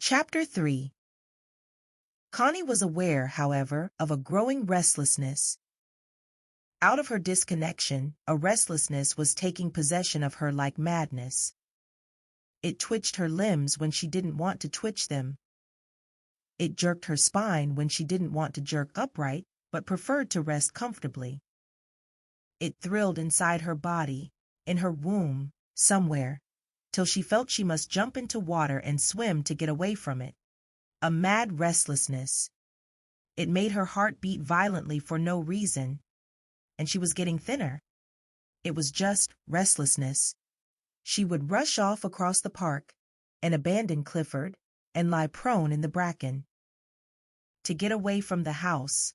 Chapter 3. Connie was aware, however, of a growing restlessness. Out of her disconnection, a restlessness was taking possession of her like madness. It twitched her limbs when she didn't want to twitch them. It jerked her spine when she didn't want to jerk upright, but preferred to rest comfortably. It thrilled inside her body, in her womb, somewhere, till she felt she must jump into water and swim to get away from it. A mad restlessness. It made her heart beat violently for no reason, and she was getting thinner. It was just restlessness. She would rush off across the park and abandon Clifford and lie prone in the bracken. To get away from the house.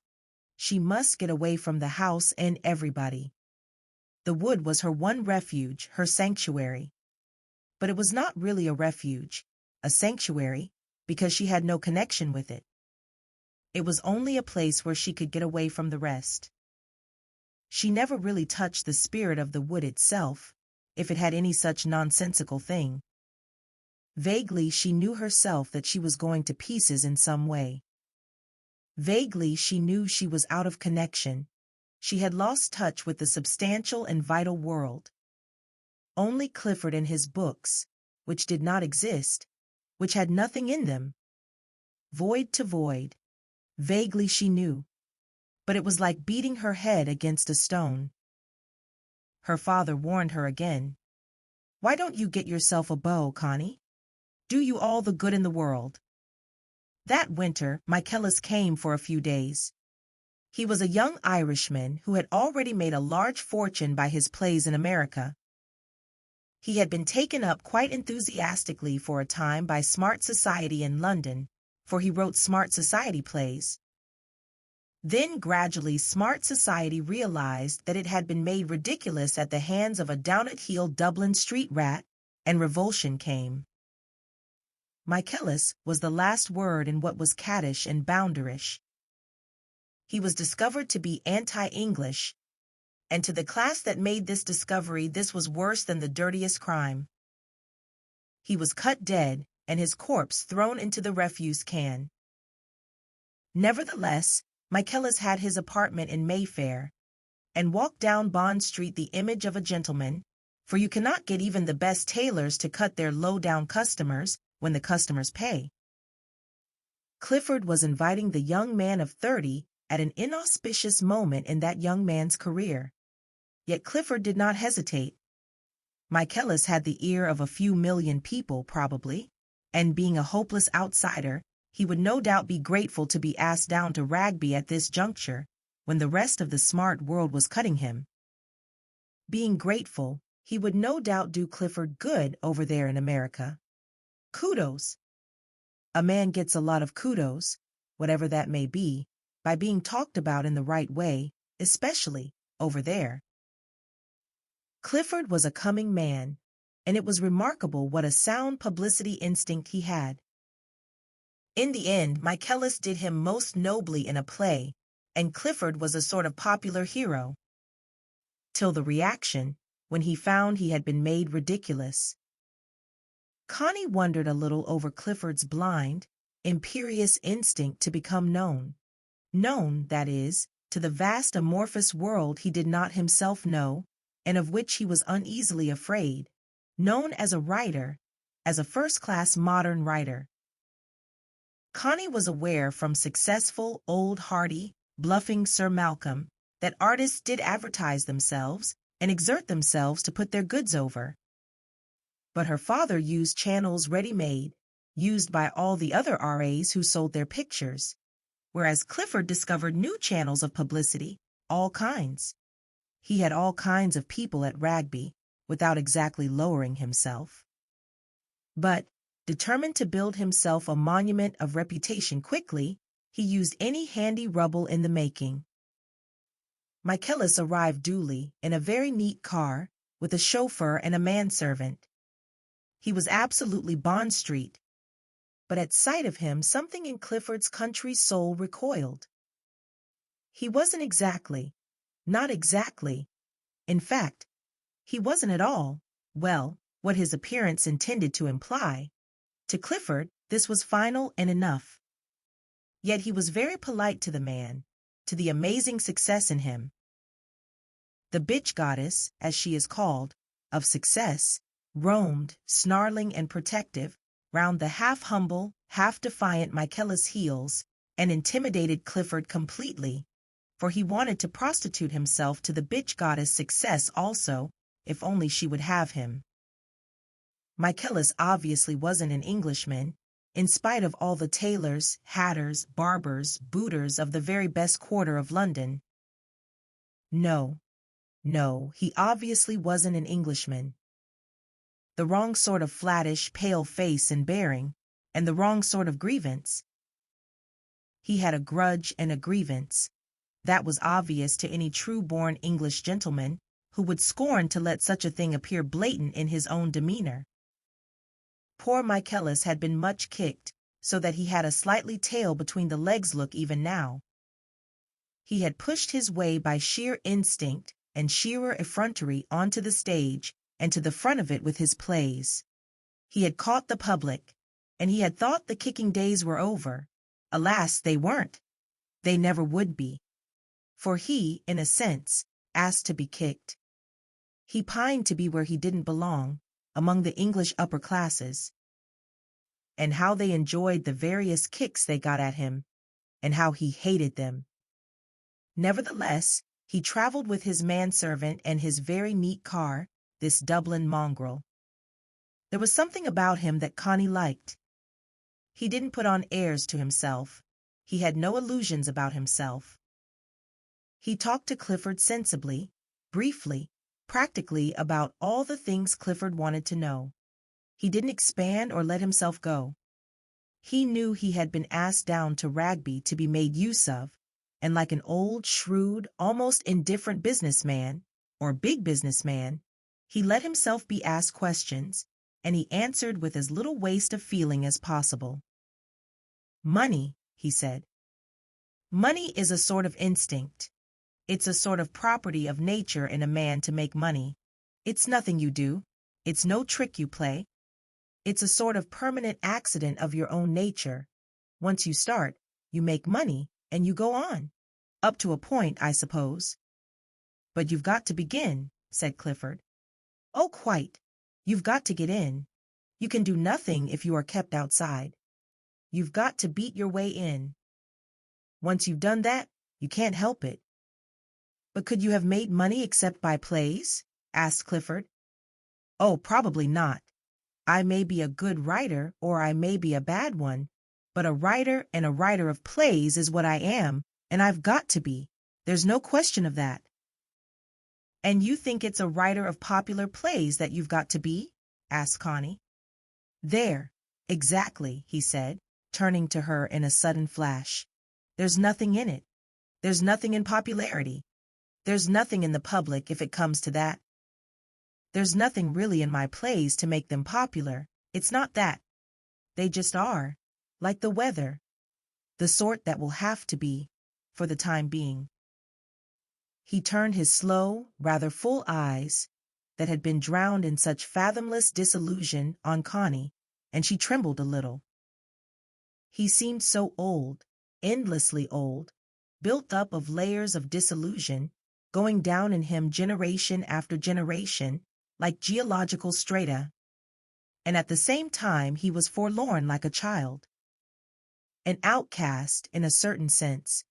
She must get away from the house and everybody. The wood was her one refuge, her sanctuary. But it was not really a refuge, a sanctuary, because she had no connection with it. It was only a place where she could get away from the rest. She never really touched the spirit of the wood itself, if it had any such nonsensical thing. Vaguely she knew herself that she was going to pieces in some way. Vaguely she knew she was out of connection. She had lost touch with the substantial and vital world. Only Clifford and his books, which did not exist, which had nothing in them. Void to void. Vaguely she knew. But it was like beating her head against a stone. Her father warned her again. "Why don't you get yourself a beau, Connie? Do you all the good in the world." That winter, Michaelis came for a few days. He was a young Irishman who had already made a large fortune by his plays in America. He had been taken up quite enthusiastically for a time by smart society in London, for he wrote smart society plays. Then gradually smart society realized that it had been made ridiculous at the hands of a down-at-heel Dublin street rat, and revulsion came. Michaelis was the last word in what was caddish and boundarish. He was discovered to be anti-English, and to the class that made this discovery this was worse than the dirtiest crime. He was cut dead and his corpse thrown into the refuse can. Nevertheless, Michaelis had his apartment in Mayfair, and walked down Bond Street the image of a gentleman, for you cannot get even the best tailors to cut their low-down customers when the customers pay. Clifford was inviting the young man of 30 at an inauspicious moment in that young man's career. Yet Clifford did not hesitate. Michaelis had the ear of a few million people, probably, and being a hopeless outsider, he would no doubt be grateful to be asked down to Wragby at this juncture, when the rest of the smart world was cutting him. Being grateful, he would no doubt do Clifford good over there in America. Kudos. A man gets a lot of kudos, whatever that may be, by being talked about in the right way, especially over there. Clifford was a coming man, and it was remarkable what a sound publicity instinct he had. In the end, Michaelis did him most nobly in a play, and Clifford was a sort of popular hero. Till the reaction, when he found he had been made ridiculous. Connie wondered a little over Clifford's blind, imperious instinct to become known. Known, that is, to the vast amorphous world he did not himself know, and of which he was uneasily afraid. Known as a writer, as a first-class modern writer. Connie was aware from successful, old hearty, bluffing Sir Malcolm that artists did advertise themselves and exert themselves to put their goods over. But her father used channels ready-made, used by all the other RAs who sold their pictures, whereas Clifford discovered new channels of publicity, all kinds. He had all kinds of people at Wragby, without exactly lowering himself. But, determined to build himself a monument of reputation quickly, he used any handy rubble in the making. Michaelis arrived duly, in a very neat car, with a chauffeur and a manservant. He was absolutely Bond Street, but at sight of him something in Clifford's country soul recoiled. He wasn't exactly, not exactly, in fact, he wasn't at all, well, what his appearance intended to imply. To Clifford, This was final and enough. Yet he was very polite to the man, to the amazing success in him. The bitch goddess, as she is called, of success, roamed, snarling and protective, round the half-humble, half-defiant Michaela's heels, and intimidated Clifford completely, for he wanted to prostitute himself to the bitch goddess Success also, if only she would have him. Michaelis obviously wasn't an Englishman, in spite of all the tailors, hatters, barbers, booters of the very best quarter of London. No, he obviously wasn't an Englishman. The wrong sort of flattish, pale face and bearing, and the wrong sort of grievance. He had a grudge and a grievance. That was obvious to any true-born English gentleman who would scorn to let such a thing appear blatant in his own demeanor. Poor Michaelis had been much kicked, so that he had a slightly tail between the legs look even now. He had pushed his way by sheer instinct and sheerer effrontery onto the stage and to the front of it with his plays. He had caught the public, and he had thought the kicking days were over. Alas, they weren't. They never would be. For he, in a sense, asked to be kicked. He pined to be where he didn't belong, among the English upper classes. And how they enjoyed the various kicks they got at him, and how he hated them. Nevertheless, he traveled with his manservant and his very neat car, this Dublin mongrel. There was something about him that Connie liked. He didn't put on airs to himself. He had no illusions about himself. He talked to Clifford sensibly, briefly, practically about all the things Clifford wanted to know. He didn't expand or let himself go. He knew he had been asked down to Wragby to be made use of, and like an old, shrewd, almost indifferent businessman, or big businessman, he let himself be asked questions, and he answered with as little waste of feeling as possible. Money, he said. Money is a sort of instinct. It's a sort of property of nature in a man to make money. It's nothing you do. It's no trick you play. It's a sort of permanent accident of your own nature. Once you start, you make money, and you go on. Up to a point, I suppose. But you've got to begin, said Clifford. Oh, quite. You've got to get in. You can do nothing if you are kept outside. You've got to beat your way in. Once you've done that, you can't help it. But could you have made money except by plays? Asked Clifford. Oh, probably not. I may be a good writer, or I may be a bad one, but a writer and a writer of plays is what I am, and I've got to be. There's no question of that. And you think it's a writer of popular plays that you've got to be? Asked Connie. There, exactly, he said, turning to her in a sudden flash. There's nothing in it. There's nothing in popularity. There's nothing in the public if it comes to that. There's nothing really in my plays to make them popular. It's not that. They just are, like the weather, the sort that will have to be, for the time being. He turned his slow, rather full eyes, that had been drowned in such fathomless disillusion, on Connie, and she trembled a little. He seemed so old, endlessly old, built up of layers of disillusion, going down in him generation after generation, like geological strata. And at the same time he was forlorn like a child. An outcast in a certain sense,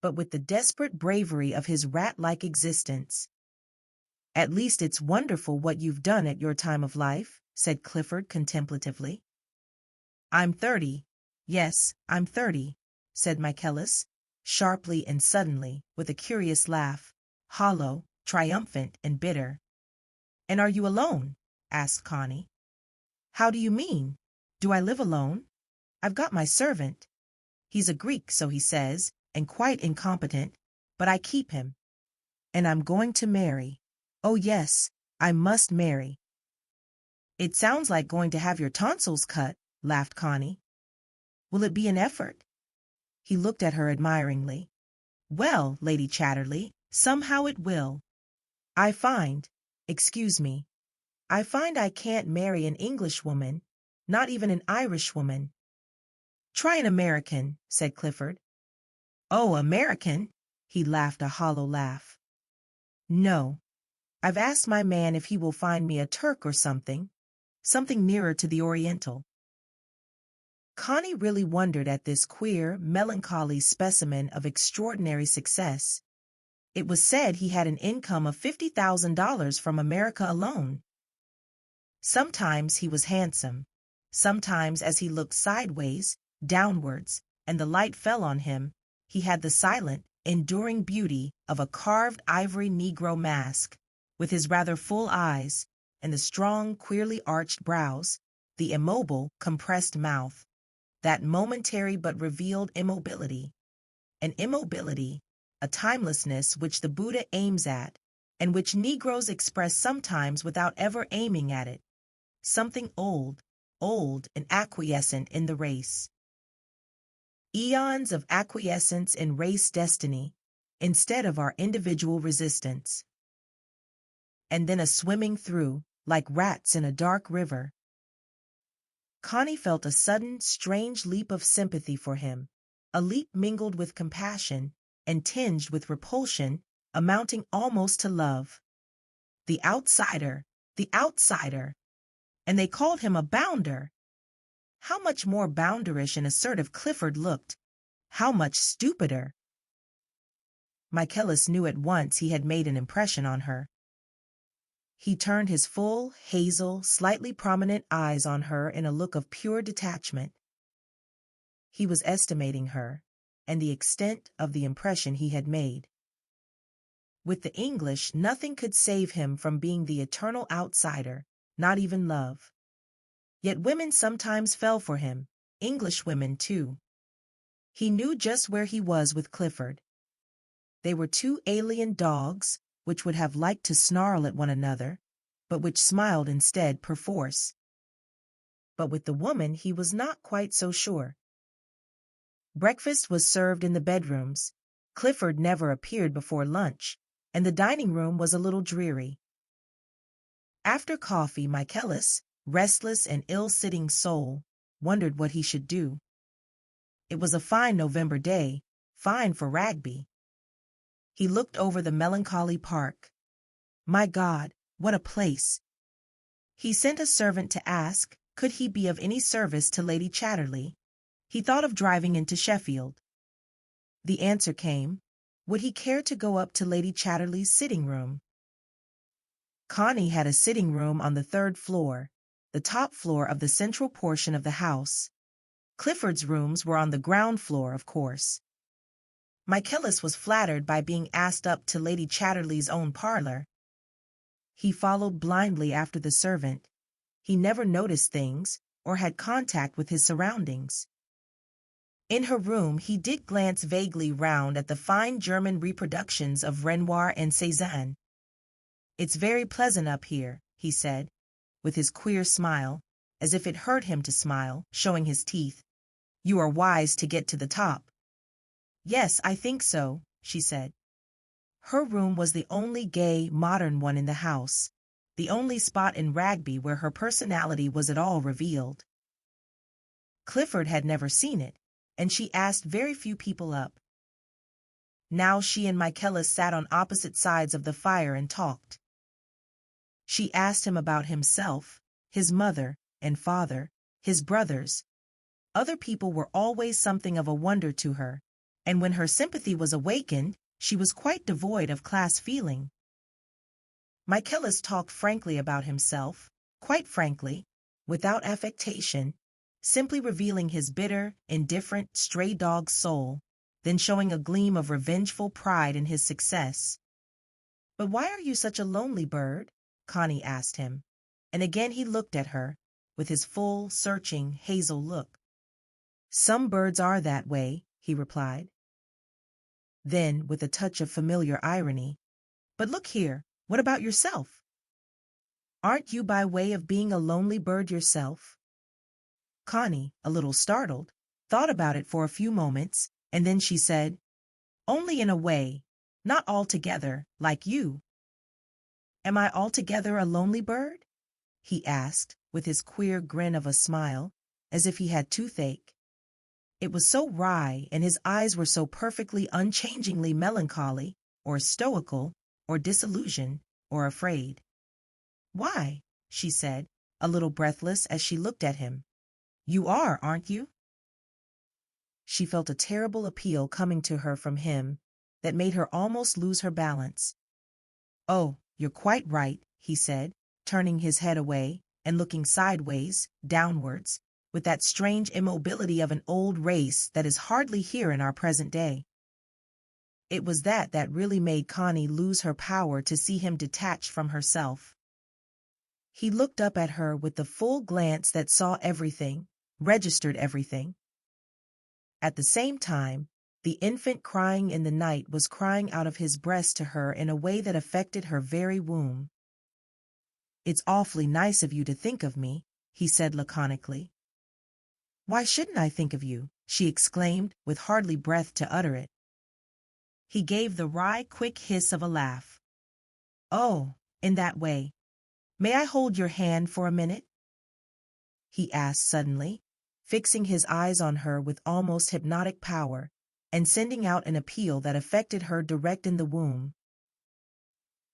but with the desperate bravery of his rat-like existence. At least it's wonderful what you've done at your time of life, said Clifford contemplatively. I'm 30. Yes, I'm 30, said Michaelis, sharply and suddenly, with a curious laugh, hollow, triumphant, and bitter. And are you alone? Asked Connie. How do you mean? Do I live alone? I've got my servant. He's a Greek, so he says, and quite incompetent, but I keep him. And I'm going to marry. Oh yes, I must marry. It sounds like going to have your tonsils cut, laughed Connie. Will it be an effort? He looked at her admiringly. Well, Lady Chatterley, somehow it will. I find I can't marry an Englishwoman, not even an Irishwoman. Try an American, said Clifford. Oh, American? He laughed a hollow laugh. No. I've asked my man if he will find me a Turk or something nearer to the Oriental. Connie really wondered at this queer, melancholy specimen of extraordinary success. It was said he had an income of $50,000 from America alone. Sometimes he was handsome. Sometimes as he looked sideways, downwards, and the light fell on him, he had the silent, enduring beauty of a carved ivory Negro mask, with his rather full eyes, and the strong, queerly arched brows, the immobile, compressed mouth, that momentary but revealed immobility, an immobility, a timelessness which the Buddha aims at, and which Negroes express sometimes without ever aiming at it, something old and acquiescent in the race. Eons of acquiescence in race destiny, instead of our individual resistance. And then a swimming through, like rats in a dark river. Connie felt a sudden, strange leap of sympathy for him, a leap mingled with compassion and tinged with repulsion, amounting almost to love. The outsider! And they called him a bounder! How much more bounderish and assertive Clifford looked! How much stupider! Michaelis knew at once he had made an impression on her. He turned his full, hazel, slightly prominent eyes on her in a look of pure detachment. He was estimating her, and the extent of the impression he had made. With the English, nothing could save him from being the eternal outsider, not even love. Yet women sometimes fell for him, English women too. He knew just where he was with Clifford. They were two alien dogs, which would have liked to snarl at one another, but which smiled instead perforce. But with the woman he was not quite so sure. Breakfast was served in the bedrooms. Clifford never appeared before lunch, and the dining room was a little dreary. After coffee, Michaelis, restless and ill-sitting soul, wondered what he should do. It was a fine November day, fine for Wragby. He looked over the melancholy park. My God, what a place! He sent a servant to ask, could he be of any service to Lady Chatterley? He thought of driving into Sheffield. The answer came, would he care to go up to Lady Chatterley's sitting-room? Connie had a sitting-room on the 3rd floor, the top floor of the central portion of the house. Clifford's rooms were on the ground floor, of course. Michaelis was flattered by being asked up to Lady Chatterley's own parlor. He followed blindly after the servant. He never noticed things or had contact with his surroundings. In her room he did glance vaguely round at the fine German reproductions of Renoir and Cézanne. It's very pleasant up here, he said, with his queer smile, as if it hurt him to smile, showing his teeth. You are wise to get to the top. Yes, I think so, she said. Her room was the only gay, modern one in the house, the only spot in Wragby where her personality was at all revealed. Clifford had never seen it, and she asked very few people up. Now she and Michaelis sat on opposite sides of the fire and talked. She asked him about himself, his mother and father, his brothers. Other people were always something of a wonder to her, and when her sympathy was awakened, she was quite devoid of class feeling. Michaelis talked frankly about himself, quite frankly, without affectation, simply revealing his bitter, indifferent, stray dog soul, then showing a gleam of revengeful pride in his success. But why are you such a lonely bird? Connie asked him, and again he looked at her, with his full, searching, hazel look. Some birds are that way, he replied. Then, with a touch of familiar irony, but look here, what about yourself? Aren't you by way of being a lonely bird yourself? Connie, a little startled, thought about it for a few moments, and then she said, only in a way, not altogether, like you. Am I altogether a lonely bird? He asked, with his queer grin of a smile, as if he had toothache. It was so wry, and his eyes were so perfectly unchangingly melancholy, or stoical, or disillusioned, or afraid. "Why?" she said, a little breathless as she looked at him. "You are, aren't you?" She felt a terrible appeal coming to her from him that made her almost lose her balance. "Oh, you're quite right," he said, turning his head away and looking sideways, downwards, with that strange immobility of an old race that is hardly here in our present day. It was that really made Connie lose her power to see him detached from herself. He looked up at her with the full glance that saw everything, registered everything. At the same time, the infant crying in the night was crying out of his breast to her in a way that affected her very womb. "It's awfully nice of you to think of me," he said laconically. "Why shouldn't I think of you?" she exclaimed, with hardly breath to utter it. He gave the wry, quick hiss of a laugh. "Oh, in that way. May I hold your hand for a minute?" he asked suddenly, fixing his eyes on her with almost hypnotic power, and sending out an appeal that affected her direct in the womb.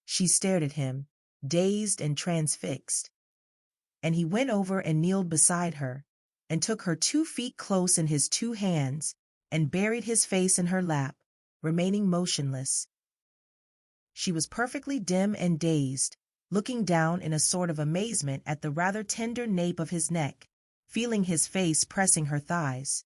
She stared at him, dazed and transfixed. And he went over and kneeled beside her, and took her 2 feet close in his 2 hands, and buried his face in her lap, remaining motionless. She was perfectly dim and dazed, looking down in a sort of amazement at the rather tender nape of his neck, feeling his face pressing her thighs.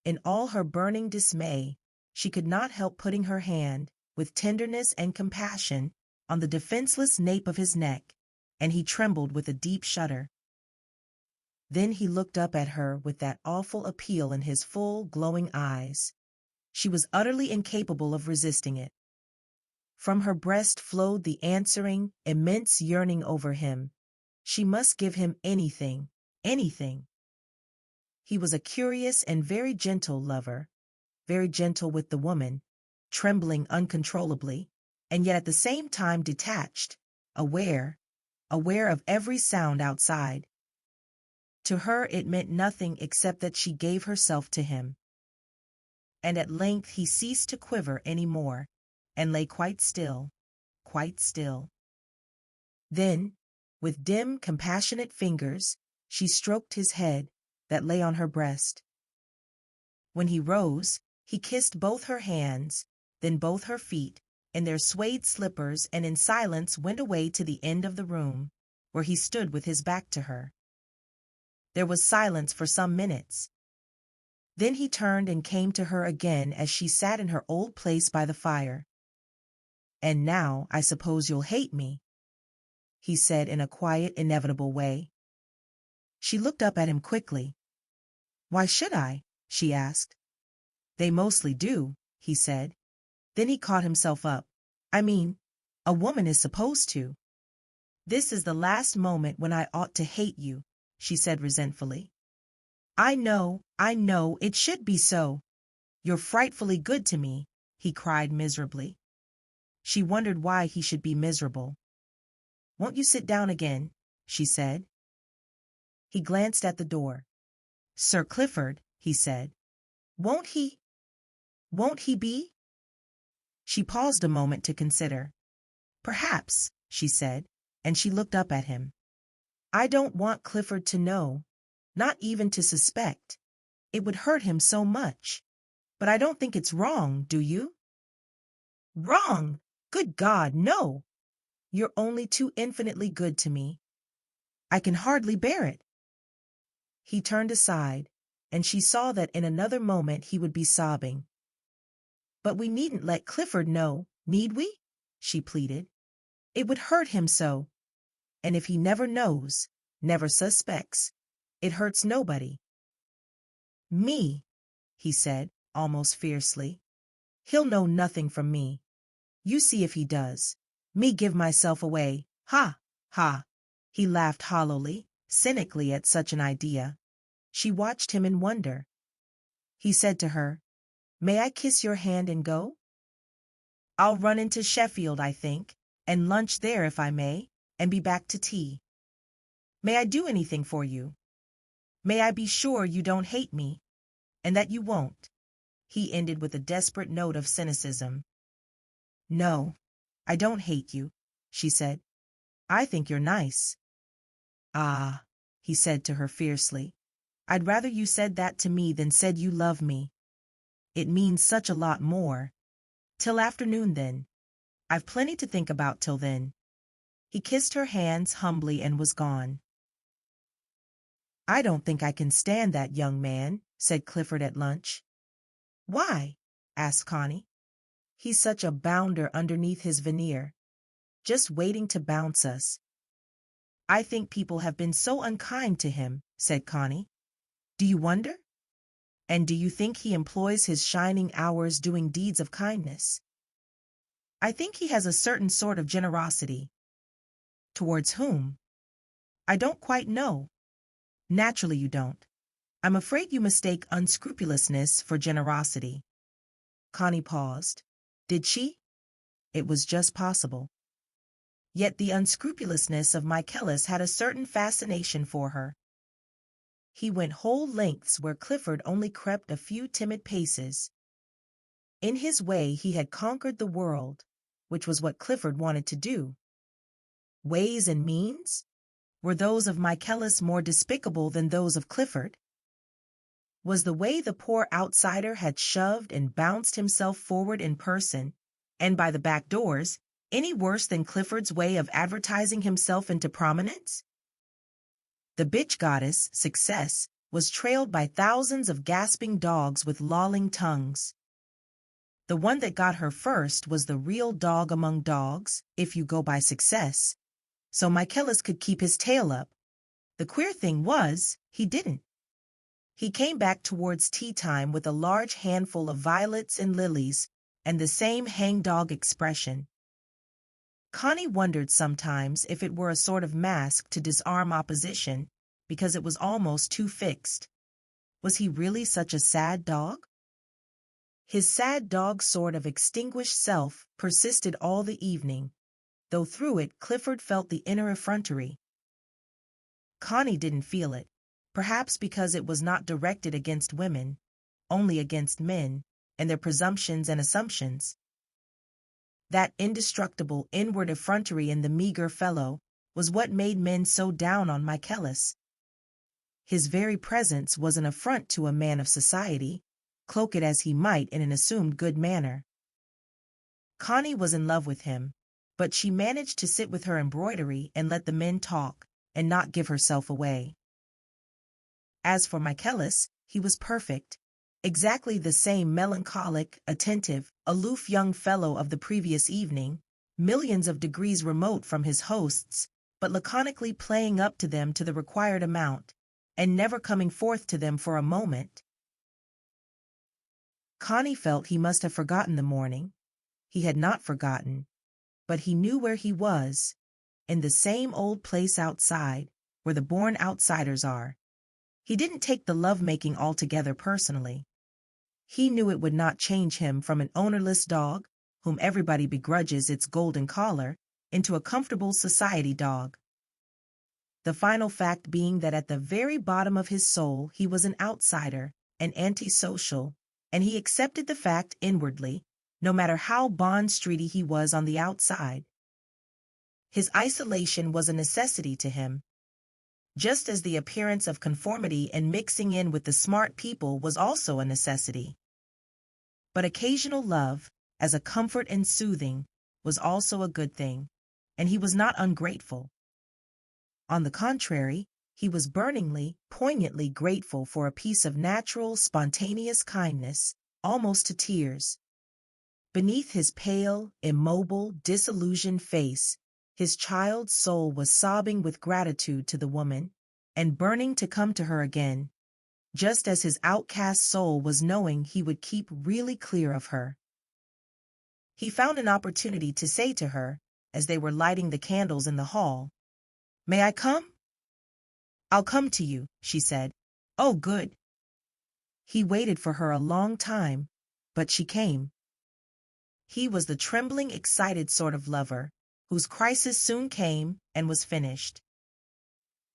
In all her burning dismay, she could not help putting her hand, with tenderness and compassion, on the defenseless nape of his neck, and he trembled with a deep shudder. Then he looked up at her with that awful appeal in his full, glowing eyes. She was utterly incapable of resisting it. From her breast flowed the answering, immense yearning over him. She must give him anything, anything. He was a curious and very gentle lover, very gentle with the woman, trembling uncontrollably, and yet at the same time detached, aware of every sound outside. To her it meant nothing except that she gave herself to him. And at length he ceased to quiver any more, and lay quite still, quite still. Then, with dim, compassionate fingers, she stroked his head that lay on her breast. When he rose, he kissed both her hands, then both her feet, in their suede slippers, and in silence went away to the end of the room, where he stood with his back to her. There was silence for some minutes. Then he turned and came to her again as she sat in her old place by the fire. "And now I suppose you'll hate me," he said in a quiet, inevitable way. She looked up at him quickly. "Why should I?" she asked. "They mostly do," he said. Then he caught himself up. "I mean, a woman is supposed to." "This is the last moment when I ought to hate you," she said resentfully. I know, it should be so. You're frightfully good to me," he cried miserably. She wondered why he should be miserable. "Won't you sit down again?" she said. He glanced at the door. "Sir Clifford," he said. Won't he be?" She paused a moment to consider. "Perhaps," she said, and she looked up at him. "I don't want Clifford to know, not even to suspect. It would hurt him so much. But I don't think it's wrong, do you?" "Wrong! Good God, no! You're only too infinitely good to me. I can hardly bear it." He turned aside, and she saw that in another moment he would be sobbing. "But we needn't let Clifford know, need we?" she pleaded. "It would hurt him so. And if he never knows, never suspects, it hurts nobody." "Me," he said, almost fiercely. "He'll know nothing from me. You see if he does. Me give myself away. Ha! Ha!" He laughed hollowly, cynically at such an idea. She watched him in wonder. He said to her, "May I kiss your hand and go? I'll run into Sheffield, I think, and lunch there if I may, and be back to tea. May I do anything for you? May I be sure you don't hate me?" And that you won't," he ended with a desperate note of cynicism. "No, I don't hate you," she said. "I think you're nice." "Ah," he said to her fiercely, "I'd rather you said that to me than said you love me. It means such a lot more. Till afternoon, then. I've plenty to think about till then." He kissed her hands humbly and was gone. "I don't think I can stand that young man," said Clifford at lunch. "Why?" asked Connie. "He's such a bounder underneath his veneer, just waiting to bounce us." "I think people have been so unkind to him," said Connie. "Do you wonder? And do you think he employs his shining hours doing deeds of kindness?" "I think he has a certain sort of generosity." "Towards whom?" "I don't quite know." "Naturally you don't. I'm afraid you mistake unscrupulousness for generosity." Connie paused. Did she? It was just possible. Yet the unscrupulousness of Michaelis had a certain fascination for her. He went whole lengths where Clifford only crept a few timid paces. In his way he had conquered the world, which was what Clifford wanted to do. Ways and means? Were those of Michaelis more despicable than those of Clifford? Was the way the poor outsider had shoved and bounced himself forward in person, and by the back doors, any worse than Clifford's way of advertising himself into prominence? The bitch goddess, Success, was trailed by thousands of gasping dogs with lolling tongues. The one that got her first was the real dog among dogs, if you go by Success, so Michaelis could keep his tail up. The queer thing was, he didn't. He came back towards tea time with a large handful of violets and lilies and the same hangdog expression. Connie wondered sometimes if it were a sort of mask to disarm opposition, because it was almost too fixed. Was he really such a sad dog? His sad dog sort of extinguished self persisted all the evening, though through it Clifford felt the inner effrontery. Connie didn't feel it, perhaps because it was not directed against women, only against men, and their presumptions and assumptions. That indestructible inward effrontery in the meager fellow was what made men so down on Michaelis. His very presence was an affront to a man of society, cloak it as he might in an assumed good manner. Connie was in love with him, but she managed to sit with her embroidery and let the men talk, and not give herself away. As for Michaelis, he was perfect, exactly the same melancholic, attentive, aloof young fellow of the previous evening, millions of degrees remote from his hosts, but laconically playing up to them to the required amount, and never coming forth to them for a moment. Connie felt he must have forgotten the morning. He had not forgotten, but he knew where he was, in the same old place outside, where the born outsiders are. He didn't take the love-making altogether personally. He knew it would not change him from an ownerless dog, whom everybody begrudges its golden collar, into a comfortable society dog. The final fact being that at the very bottom of his soul he was an outsider, an antisocial, and he accepted the fact inwardly, no matter how Bond Streety he was on the outside. His isolation was a necessity to him, just as the appearance of conformity and mixing in with the smart people was also a necessity. But occasional love, as a comfort and soothing, was also a good thing, and he was not ungrateful. On the contrary, he was burningly, poignantly grateful for a piece of natural, spontaneous kindness, almost to tears. Beneath his pale, immobile, disillusioned face, his child's soul was sobbing with gratitude to the woman, and burning to come to her again, just as his outcast soul was knowing he would keep really clear of her. He found an opportunity to say to her, as they were lighting the candles in the hall, "May I come?" "I'll come to you," she said. "Oh, good." He waited for her a long time, but she came. He was the trembling, excited sort of lover, whose crisis soon came and was finished.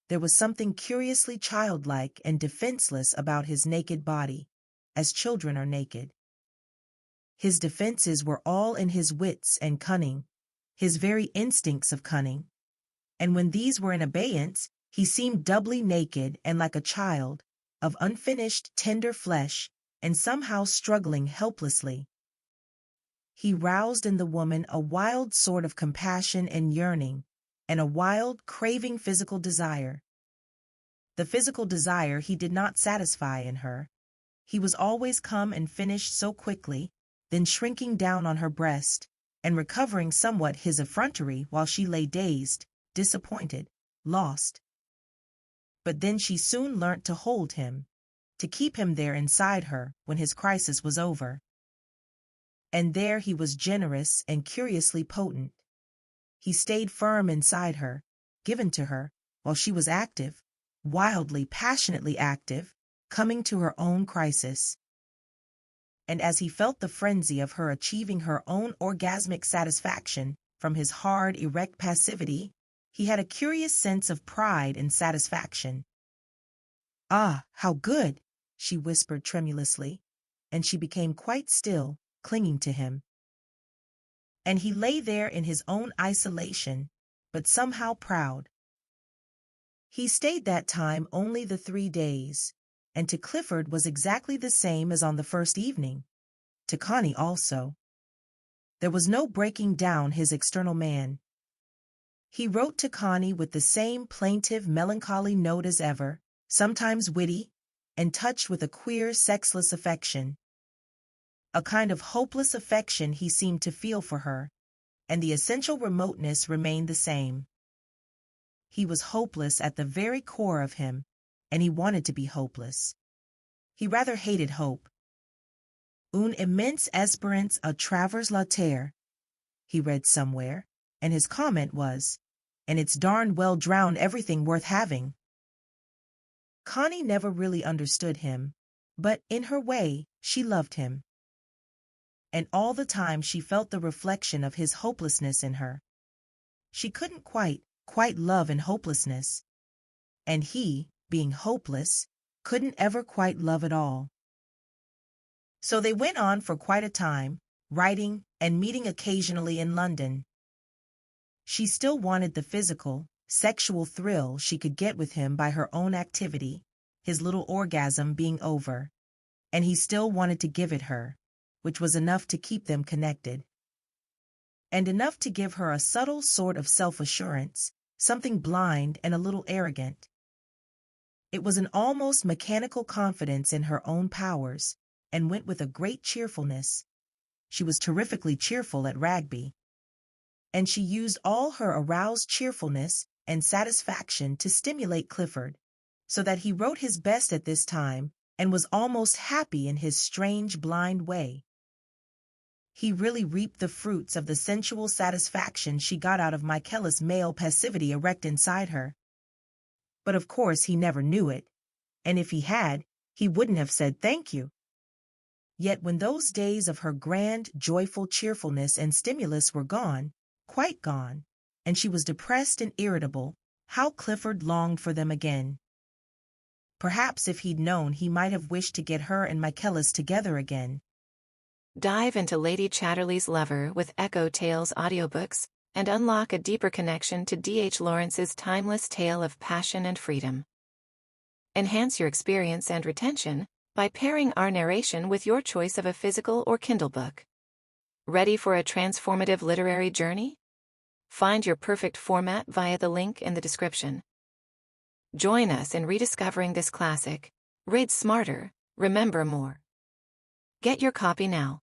There was something curiously childlike and defenseless about his naked body, as children are naked. His defenses were all in his wits and cunning, his very instincts of cunning, and when these were in abeyance, he seemed doubly naked and like a child, of unfinished, tender flesh, and somehow struggling helplessly. He roused in the woman a wild sort of compassion and yearning, and a wild, craving physical desire. The physical desire he did not satisfy in her. He was always come and finished so quickly, then shrinking down on her breast, and recovering somewhat his effrontery while she lay dazed, disappointed, lost. But then she soon learnt to hold him, to keep him there inside her when his crisis was over. And there he was generous and curiously potent. He stayed firm inside her, given to her, while she was active, wildly, passionately active, coming to her own crisis. And as he felt the frenzy of her achieving her own orgasmic satisfaction from his hard, erect passivity, he had a curious sense of pride and satisfaction. "Ah, how good!" she whispered tremulously, and she became quite still, clinging to him. And he lay there in his own isolation, but somehow proud. He stayed that time only the 3 days, and to Clifford was exactly the same as on the first evening, to Connie also. There was no breaking down his external man. He wrote to Connie with the same plaintive, melancholy note as ever, sometimes witty, and touched with a queer, sexless affection. A kind of hopeless affection he seemed to feel for her, and the essential remoteness remained the same. He was hopeless at the very core of him, and he wanted to be hopeless. He rather hated hope. "Une immense espérance à travers la terre," he read somewhere, and his comment was, "and it's darned well drowned everything worth having." Connie never really understood him, but in her way she loved him. And all the time she felt the reflection of his hopelessness in her. She couldn't quite love in hopelessness, and he, being hopeless, couldn't ever quite love at all. So they went on for quite a time, writing and meeting occasionally in London. She still wanted the physical, sexual thrill she could get with him by her own activity, his little orgasm being over, and he still wanted to give it her, which was enough to keep them connected. And enough to give her a subtle sort of self-assurance, something blind and a little arrogant. It was an almost mechanical confidence in her own powers, and went with a great cheerfulness. She was terrifically cheerful at Wragby. And she used all her aroused cheerfulness and satisfaction to stimulate Clifford, so that he wrote his best at this time and was almost happy in his strange, blind way. He really reaped the fruits of the sensual satisfaction she got out of Michaela's male passivity erect inside her. But of course he never knew it, and if he had, he wouldn't have said thank you. Yet when those days of her grand, joyful cheerfulness and stimulus were gone, quite gone, and she was depressed and irritable, how Clifford longed for them again. Perhaps if he'd known, he might have wished to get her and Michaela's together again. Dive into Lady Chatterley's Lover with EchoTales Audiobooks and unlock a deeper connection to D.H. Lawrence's timeless tale of passion and freedom. Enhance your experience and retention by pairing our narration with your choice of a physical or Kindle book. Ready for a transformative literary journey? Find your perfect format via the link in the description. Join us in rediscovering this classic. Read smarter, remember more. Get your copy now.